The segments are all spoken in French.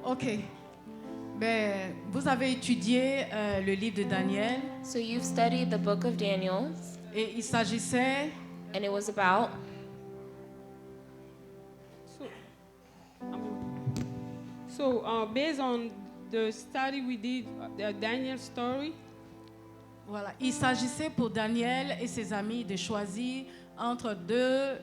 Ok. Ben, vous avez étudié le livre de Daniel So you've studied the book of Daniel, et il s'agissait and it was about Based on the study we did, the Daniel story, voilà, il s'agissait pour Daniel et ses amis de choisir entre deux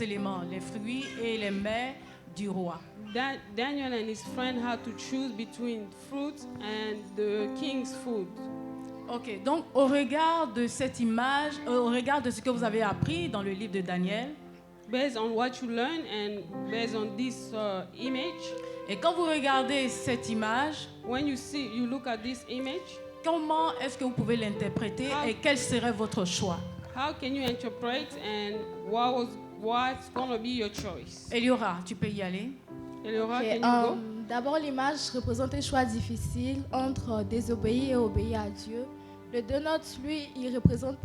éléments, les fruits et les mets du roi. Daniel and his friend had to choose between fruit and the king's food. Ok, donc au regard de cette image, au regard de ce que vous avez appris dans le livre de Daniel, Based on what you learn and based on this image, et quand vous regardez cette image, when you look at this image, comment est-ce que vous pouvez l'interpréter et quel serait votre choix? how can you interpret and what's going to be your choice? Eliora, tu peux y aller. Eleora, Ok, can you go? D'abord, l'image représente un choix difficile entre désobéir et obéir à Dieu. Le donut, lui, il représente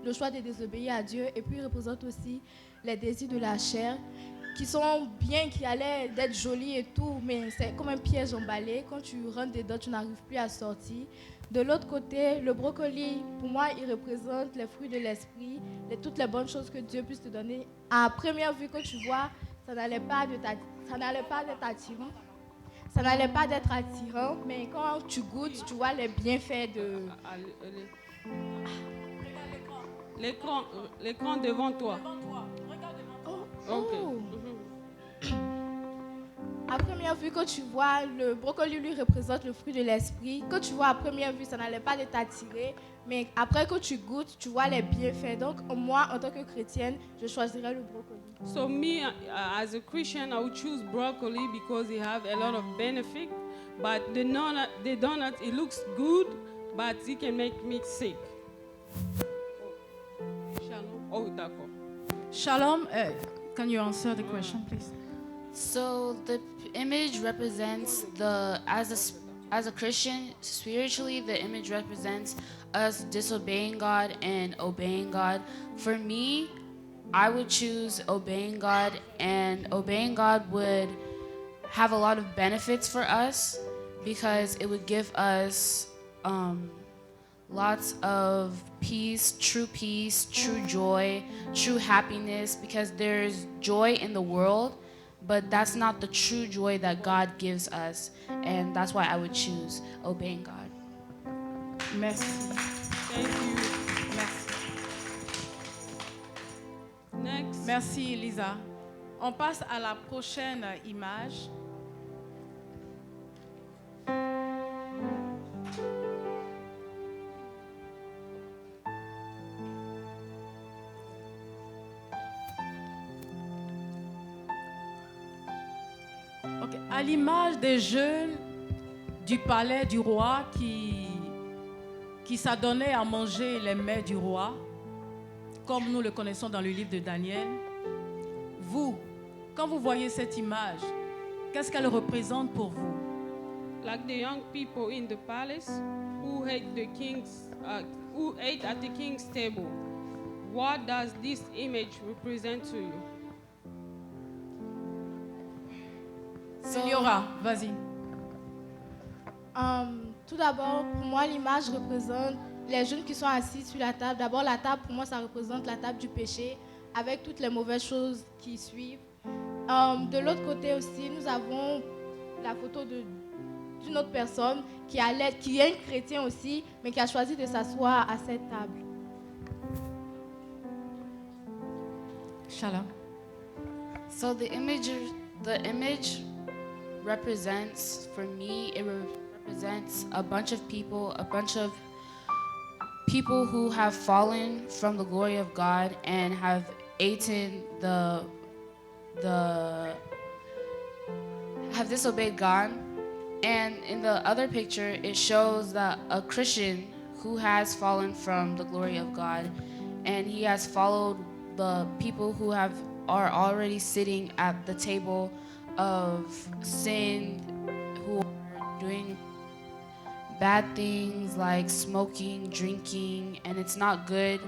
le choix de désobéir à Dieu, et puis il représente aussi les désirs de la chair qui sont bien, qui allaient d'être jolis et tout, mais c'est comme un piège emballé. Quand tu rentres dedans, tu n'arrives plus à sortir. De l'autre côté, le brocoli, pour moi, il représente les fruits de l'esprit, toutes les bonnes choses que Dieu puisse te donner. À première vue, quand tu vois, ça n'allait pas d'être attirant, mais quand tu goûtes, tu vois les bienfaits de... L'écran devant toi. Ok. À première vue, quand tu vois, le brocoli lui représente le fruit de l'esprit. Quand tu vois à première vue, ça n'allait pas de t'attirer, mais après quand tu goûtes, tu vois les bienfaits. Donc moi, en tant que chrétienne, je choisirais le brocoli. So me, as a Christian, I would choose broccoli because it have a lot of benefit. But the donut, it looks good, but it can make me sick. Shalom. Oh, d'accord. Shalom, can you answer the question, please? So the image represents as a Christian, spiritually the image represents us disobeying God and obeying God. For me, I would choose obeying God, and obeying God would have a lot of benefits for us because it would give us lots of peace, true joy, true happiness, because there's joy in the world, but that's not the true joy that God gives us, and that's why I would choose obeying God. Merci. Thank you. Merci. Next. Merci, Lisa. On passe à la prochaine image. Ok, à l'image des jeunes du palais du roi qui s'adonnaient à manger les mets du roi, comme nous le connaissons dans le livre de Daniel. Vous, quand vous voyez cette image, qu'est-ce qu'elle représente pour vous? Like the young people in the palace who ate at the king's table. What does this image represent to you? Eliora, vas-y. Tout d'abord, pour moi, l'image représente les jeunes qui sont assis sur la table. D'abord, la table, pour moi, ça représente la table du péché, avec toutes les mauvaises choses qui suivent. De l'autre côté aussi, nous avons la photo d'une autre personne qui est un chrétien aussi, mais qui a choisi de s'asseoir à cette table. Shalom. So the image represents, for me, it represents a bunch of people who have fallen from the glory of God and have eaten have disobeyed God. And in the other picture, it shows that a Christian who has fallen from the glory of God, and he has followed the people who are already sitting at the table of sin, who are doing bad things like smoking, drinking, and it's not good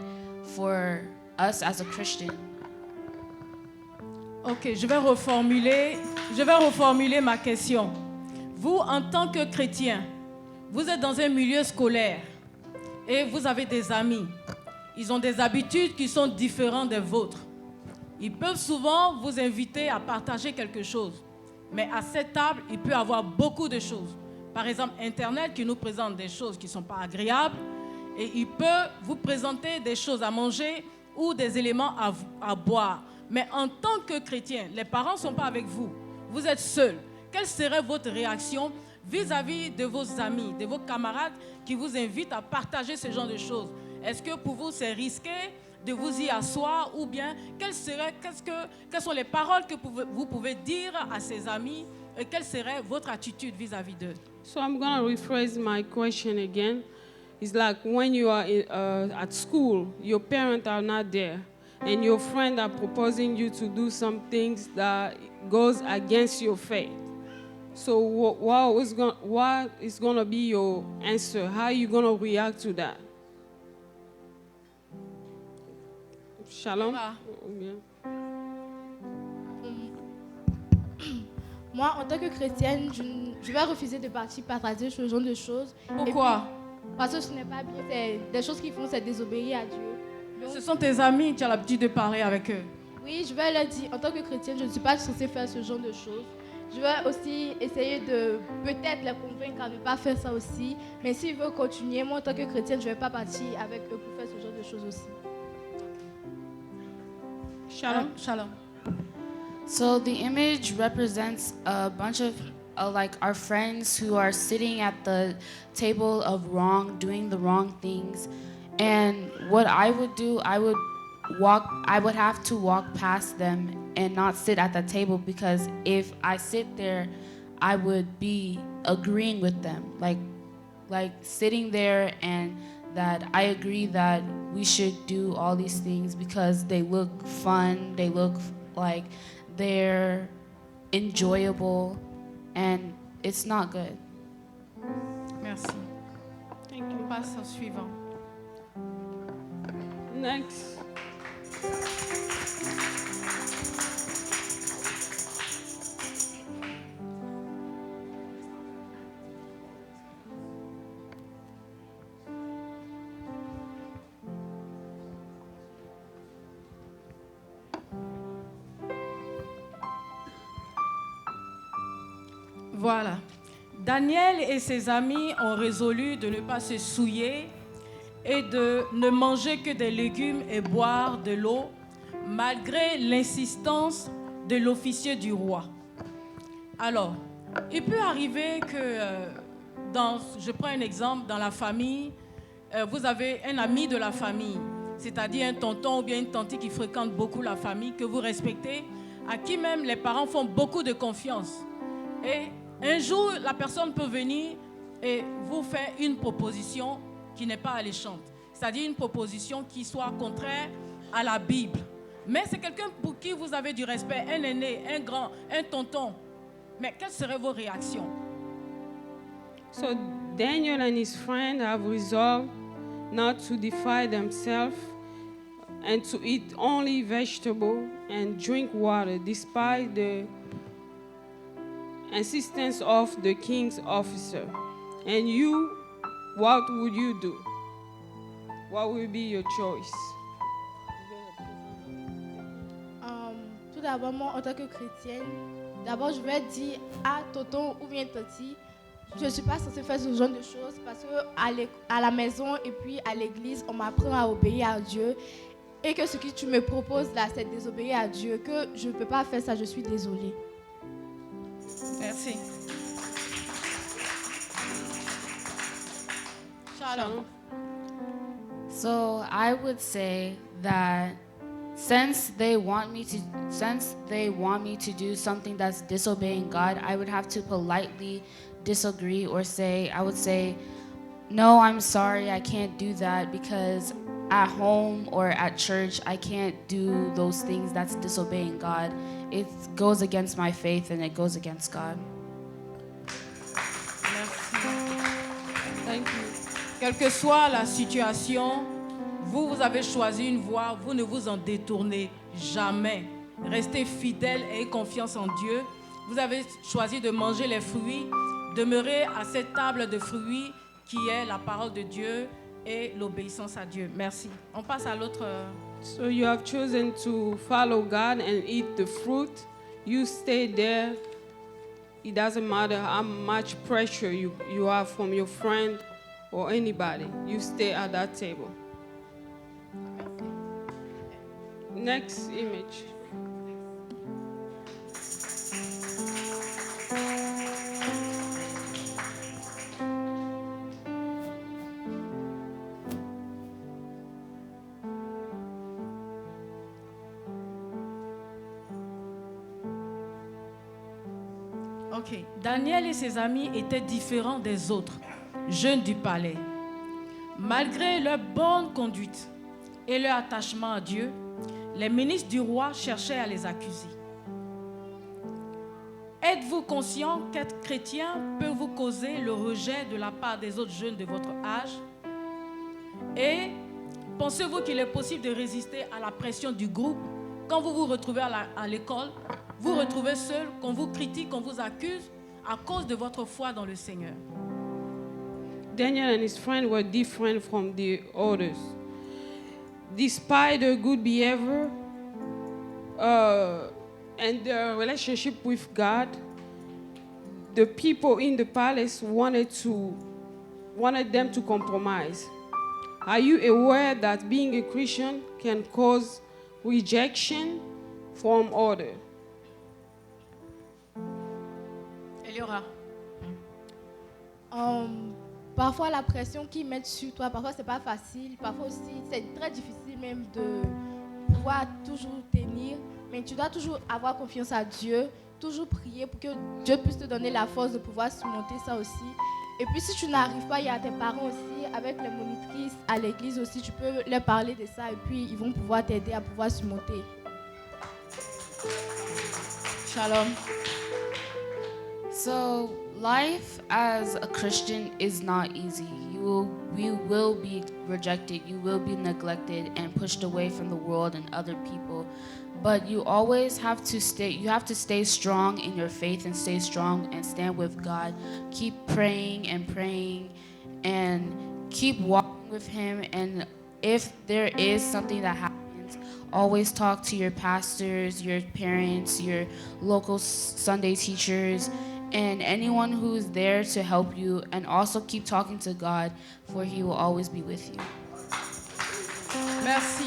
for us as a Christian. Ok, je vais reformuler ma question. Vous, en tant que chrétien, vous êtes dans un milieu scolaire et vous avez des amis. Ils ont des habitudes qui sont différentes des vôtres. Ils peuvent souvent vous inviter à partager quelque chose. Mais à cette table, il peut y avoir beaucoup de choses. Par exemple, Internet qui nous présente des choses qui ne sont pas agréables. Et il peut vous présenter des choses à manger ou des éléments à boire. Mais en tant que chrétien, les parents ne sont pas avec vous. Vous êtes seul. Quelle serait votre réaction vis-à-vis de vos amis, de vos camarades qui vous invitent à partager ce genre de choses? Est-ce que pour vous, c'est risqué de vous y asseoir ou bien quelles sont les paroles que vous pouvez dire à ces amis et quelle serait votre attitude vis-à-vis d'eux? So I'm going to rephrase my question again. It's like when you are at school, your parents are not there, and your friends are proposing you to do some things that goes against your faith. So what is going to be your answer? How are you going to react to that? Shalom? Ah. Yeah. Moi, en tant que chrétienne, je vais refuser de partager ce genre de choses. Pourquoi? Parce que ce n'est pas bien. C'est des choses qu'ils font, c'est désobéir à Dieu. Donc, Ce sont tes amis, tu as l'habitude de parler avec eux. oui, je vais leur dire, en tant que chrétienne, je ne suis pas censée faire ce genre de choses. Je vais aussi essayer de peut-être les convaincre à ne pas faire ça aussi. Mais s'ils veulent continuer, moi, en tant que chrétienne, je ne vais pas partir avec eux pour faire ce genre de choses aussi. Shalom? Shalom. So the image represents a bunch of like our friends who are sitting at the table of wrong, doing the wrong things. And what I would do, I would have to walk past them and not sit at the table, because if I sit there, I would be agreeing with them, like sitting there, and that I agree that we should do all these things because they look fun, they look like they're enjoyable, and it's not good. Merci. Thank you. On passe au suivant. Next. Voilà. Daniel et ses amis ont résolu de ne pas se souiller et de ne manger que des légumes et boire de l'eau, malgré l'insistance de l'officier du roi. Alors, il peut arriver que, je prends un exemple, dans la famille, vous avez un ami de la famille, c'est-à-dire un tonton ou bien une tante qui fréquente beaucoup la famille, que vous respectez, à qui même les parents font beaucoup de confiance. Et un jour, la personne peut venir et vous faire une proposition qui n'est pas alléchante. C'est-à-dire une proposition qui soit contraire à la Bible. Mais c'est quelqu'un pour qui vous avez du respect, un aîné, un grand, un tonton. Mais quelles seraient vos réactions? So Daniel and his friend have resolved not to defile themselves and to eat only vegetable and drink water despite the insistence of the king's officer. And you, what would you do? What will be your choice? Tout d'abord, moi, en tant que chrétienne, d'abord, je vais dire à tonton ou bien tanti, je ne suis pas censée faire ce genre de choses parce qu'à la maison et puis à l'église, on m'apprend à obéir à Dieu. Et que ce que tu me proposes là, c'est désobéir à Dieu, que je ne peux pas faire ça, je suis désolée. Merci. Shalom. So I would say that since they want me to do something that's disobeying God, I would have to politely disagree or I would say, no, I'm sorry, I can't do that because at home or at church, I can't do those things that's disobeying God. It goes against my faith and it goes against God. Thank you. Quelle que soit la situation, vous avez choisi une voie, vous ne vous en détournez jamais. rester fidèle et confiance en Dieu. Vous avez choisi de manger les fruits, demeurer à cette table de fruits qui est la parole de Dieu et l'obéissance à Dieu. Merci. On passe à l'autre. So you have chosen to follow God and eat the fruit. You stay there. It doesn't matter how much pressure you have from your friend or anybody. You stay at that table. Next image. Ok. Daniel et ses amis étaient différents des autres jeunes du palais. Malgré leur bonne conduite et leur attachement à Dieu, les ministres du roi cherchaient à les accuser. Êtes-vous conscient qu'être chrétien peut vous causer le rejet de la part des autres jeunes de votre âge? Et pensez-vous qu'il est possible de résister à la pression du groupe quand vous vous retrouvez à l'école, vous retrouvez seul, qu'on vous critique, qu'on vous accuse à cause de votre foi dans le Seigneur? Daniel and his friend were different from the others. Despite their good behavior and their relationship with God, the people in the palace wanted them to compromise. Are you aware that being a Christian can cause rejection from others? Eliora. Parfois, la pression qu'ils mettent sur toi, parfois, c'est pas facile. Parfois aussi, c'est très difficile même de pouvoir toujours tenir. Mais tu dois toujours avoir confiance à Dieu, toujours prier pour que Dieu puisse te donner la force de pouvoir surmonter ça aussi. Et puis, si tu n'arrives pas, il y a tes parents aussi, avec les monitrices à l'église aussi, tu peux leur parler de ça et puis ils vont pouvoir t'aider à pouvoir surmonter. Shalom. So, life as a Christian is not easy. You will be rejected, you will be neglected and pushed away from the world and other people. But you always have to stay strong in your faith and stay strong and stand with God. Keep praying and keep walking with Him. And if there is something that happens, always talk to your pastors, your parents, your local Sunday teachers, and anyone who is there to help you. And also keep talking to God, for He will always be with you. Merci.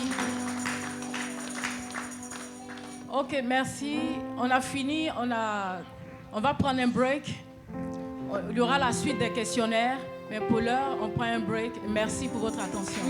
Ok, merci. On a fini. On va prendre un break. Il y aura la suite des questionnaires. Mais pour l'heure, on prend un break. Merci pour votre attention.